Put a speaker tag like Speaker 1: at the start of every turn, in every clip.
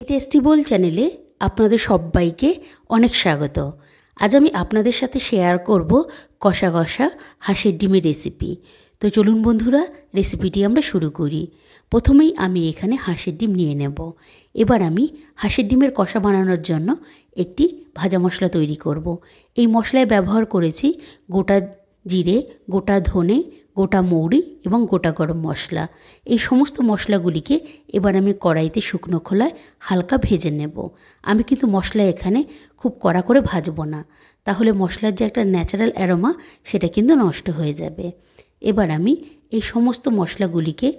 Speaker 1: টেস্টিবল চ্যানেলে আপনাদের সবাইকে অনেক স্বাগত। আজ আমি আপনাদের সাথে শেয়ার করব কষা কষা হাঁসের ডিমের রেসিপি। তো চলুন বন্ধুরা, রেসিপিটি আমরা শুরু করি। প্রথমেই আমি এখানে হাঁসের ডিম নিয়ে নেব। এবার আমি হাঁসের ডিমের কষা বানানোর জন্য একটি ভাজা মশলা তৈরি করব। এই মশলায় ব্যবহার করেছি গোটা জিরে, গোটা ধনে, গোটা মৌরি এবং গোটা গরম মশলা। এই সমস্ত মশলাগুলিকে এবার আমি কড়াইতে শুকনো খোলায় হালকা ভেজে নেব। আমি কিন্তু মশলা এখানে খুব কড়া করে ভাজবো না, তাহলে মশলার যে একটা ন্যাচারাল অ্যারোমা সেটা কিন্তু নষ্ট হয়ে যাবে। এবার আমি এই সমস্ত মশলাগুলিকে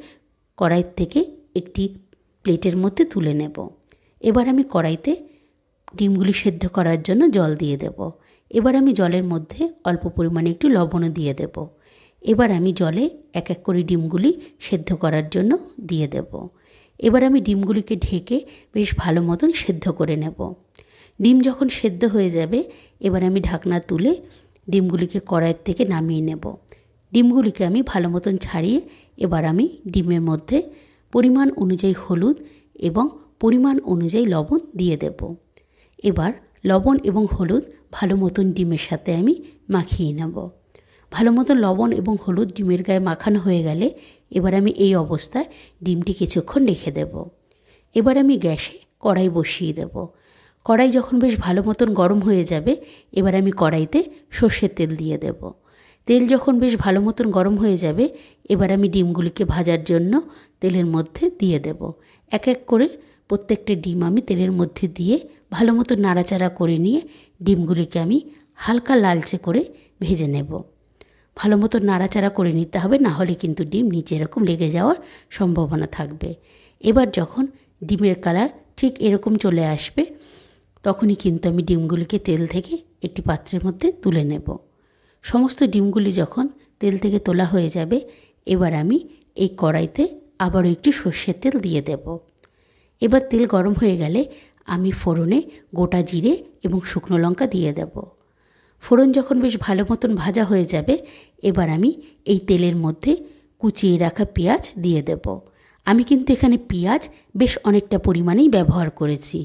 Speaker 1: কড়াই থেকে একটি প্লেটের মধ্যে তুলে নেব। এবার আমি কড়াইতে ডিমগুলি সেদ্ধ করার জন্য জল দিয়ে দেব। এবার আমি জলের মধ্যে অল্প পরিমাণে একটু লবণও দিয়ে দেব। এবার আমি জলে এক এক করে ডিমগুলি সেদ্ধ করার জন্য দিয়ে দেব। এবার আমি ডিমগুলিকে ঢেকে বেশ ভালো মতন সেদ্ধ করে নেব। ডিম যখন সেদ্ধ হয়ে যাবে, এবার আমি ঢাকনা তুলে ডিমগুলিকে কড়াইয়ের থেকে নামিয়ে নেব। ডিমগুলিকে আমি ভালো মতন ছাড়িয়ে এবার আমি ডিমের মধ্যে পরিমাণ অনুযায়ী হলুদ এবং পরিমাণ অনুযায়ী লবণ দিয়ে দেব। এবার লবণ এবং হলুদ ভালো মতন ডিমের সাথে আমি মাখিয়ে নেব। ভালো মতন লবণ এবং হলুদ ডিমের গায়ে মাখানো হয়ে গেলে এবার আমি এই অবস্থায় ডিমটি কিছুক্ষণ রেখে দেব। এবার আমি গ্যাসে কড়াই বসিয়ে দেব। কড়াই যখন বেশ ভালো মতন গরম হয়ে যাবে, এবার আমি কড়াইতে সর্ষের তেল দিয়ে দেব। তেল যখন বেশ ভালো মতন গরম হয়ে যাবে, এবার আমি ডিমগুলিকে ভাজার জন্য তেলের মধ্যে দিয়ে দেব। এক এক করে প্রত্যেকটা ডিম আমি তেলের মধ্যে দিয়ে ভালো মতো নাড়াচাড়া করে নিয়ে ডিমগুলিকে আমি হালকা লালচে করে ভেজে নেব। ভালো মতো নাড়াচাড়া করে নিতে হবে, না হলে কিন্তু ডিম নিচে এরকম লেগে যাওয়ার সম্ভাবনা থাকবে। এবার যখন ডিমের কালার ঠিক এরকম চলে আসবে, তখনই কিন্তু আমি ডিমগুলিকে তেল থেকে একটি পাত্রের মধ্যে তুলে নেব। সমস্ত ডিমগুলি যখন তেল থেকে তোলা হয়ে যাবে, এবার আমি এই কড়াইতে আবারও একটু সর্ষের তেল দিয়ে দেব। এবার তেল গরম হয়ে গেলে আমি ফোড়নে গোটা জিরে এবং শুকনো লঙ্কা দিয়ে দেব। ফোড়ন যখন বেশ ভালো মতন ভাজা হয়ে যাবে, এবার আমি এই তেলের মধ্যে কুচিয়ে রাখা পেঁয়াজ দিয়ে দেব। আমি কিন্তু এখানে পেঁয়াজ বেশ অনেকটা পরিমাণেই ব্যবহার করেছি।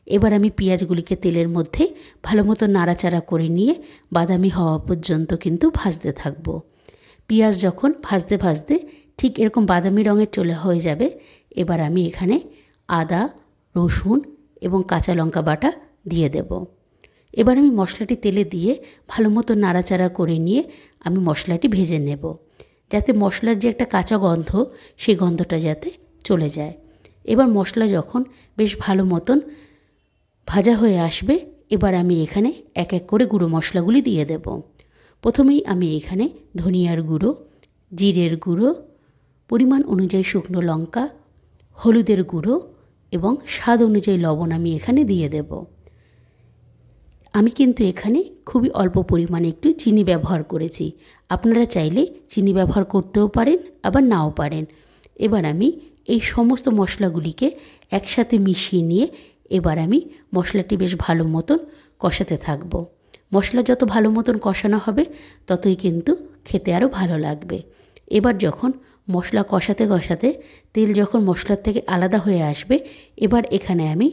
Speaker 1: এবার আমি পেঁয়াজগুলিকে তেলের মধ্যে ভালো মতো নাড়াচাড়া করে নিয়ে বাদামি হওয়া পর্যন্ত কিন্তু ভাজতে থাকব। পেঁয়াজ যখন ভাজতে ভাজতে ঠিক এরকম বাদামি রঙের হয়ে যাবে, এবার আমি এখানে আদা, রসুন এবং কাঁচা লঙ্কা বাটা দিয়ে দেব। এবার আমি মশলাটি তেলে দিয়ে ভালো মতো নাড়াচাড়া করে নিয়ে আমি মশলাটি ভেজে নেব, যাতে মশলার যে একটা কাঁচা গন্ধ, সেই গন্ধটা যাতে চলে যায়। এবার মশলা যখন বেশ ভালো মতন ভাজা হয়ে আসবে, এবার আমি এখানে এক এক করে গুঁড়ো মশলাগুলি দিয়ে দেব। প্রথমেই আমি এখানে ধনিয়ার গুঁড়ো, জিরের গুঁড়ো, পরিমাণ অনুযায়ী শুকনো লঙ্কা, হলুদের গুঁড়ো এবং স্বাদ অনুযায়ী লবণ আমি এখানে দিয়ে দেব। আমি কিন্তু এখানে খুবই অল্প পরিমাণে একটু চিনি ব্যবহার করেছি। আপনারা চাইলে চিনি ব্যবহার করতেও পারেন, আবার নাও পারেন। এবার আমি এই সমস্ত মশলাগুলিকে একসাথে মিশিয়ে নিয়ে এবার আমি মশলাটি বেশ ভালো মতন কষাতে থাকব। মশলা যত ভালো মতন কষানো হবে, ততই কিন্তু খেতে আরও ভালো লাগবে। এবার যখন মশলা কষাতে কষাতে তেল যখন মশলার থেকে আলাদা হয়ে আসবে, এবার এখানে আমি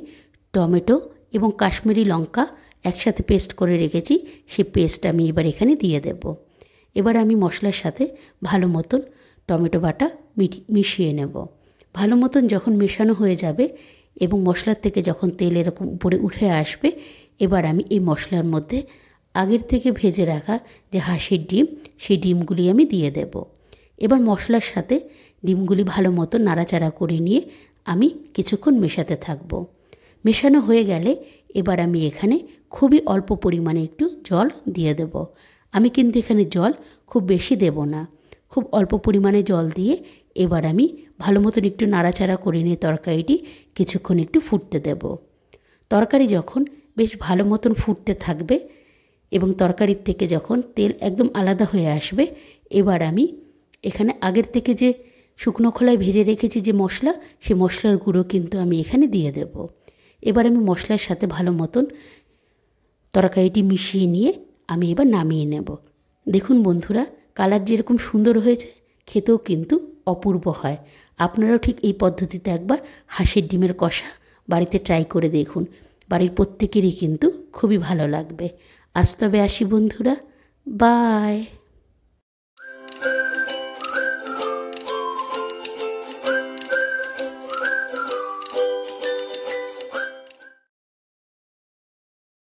Speaker 1: টমেটো এবং কাশ্মীরি লঙ্কা একসাথে পেস্ট করে রেখেছি, সেই পেস্ট আমি এবার এখানে দিয়ে দেব। এবার আমি মশলার সাথে ভালো মতন টমেটো বাটা মিশিয়ে নেব। ভালো মতন যখন মেশানো হয়ে যাবে এবং মশলার থেকে যখন তেল এরকম উপরে উঠে আসবে, এবার আমি এই মশলার মধ্যে আগের থেকে ভেজে রাখা যে হাঁসের ডিম, সেই ডিমগুলি আমি দিয়ে দেব। এবার মশলার সাথে ডিমগুলি ভালো মতো নাড়াচাড়া করে নিয়ে আমি কিছুক্ষণ মেশাতে থাকব। মেশানো হয়ে গেলে এবার আমি এখানে খুবই অল্প পরিমাণে একটু জল দিয়ে দেব। আমি কিন্তু এখানে জল খুব বেশি দেব না, খুব অল্প পরিমাণে জল দিয়ে এবার আমি ভালো মতন একটু নাড়াচাড়া করে নিয়ে তরকারিটি কিছুক্ষণ একটু ফুটতে দেব। তরকারি যখন বেশ ভালো মতন ফুটতে থাকবে এবং তরকারির থেকে যখন তেল একদম আলাদা হয়ে আসবে, এবার আমি এখানে আগের থেকে যে শুকনো খোলায় ভেজে রেখেছি যে মশলা, সেই মশলার গুঁড়ো কিন্তু আমি এখানে দিয়ে দেব। এবার আমি মশলার সাথে ভালো মতন তরকারিটি মিশিয়ে নিয়ে আমি এবার নামিয়ে নেব। দেখুন বন্ধুরা, কালার যেরকম সুন্দর হয়েছে, খেতেও কিন্তু অপূর্ব হয়। আপনারাও ঠিক এই পদ্ধতিতে একবার হাঁসের ডিমের কষা বাড়িতে ট্রাই করে দেখুন, বাড়ির প্রত্যেকেরই কিন্তু খুবই ভালো লাগবে। আজ তবে আসি বন্ধুরা, বাই।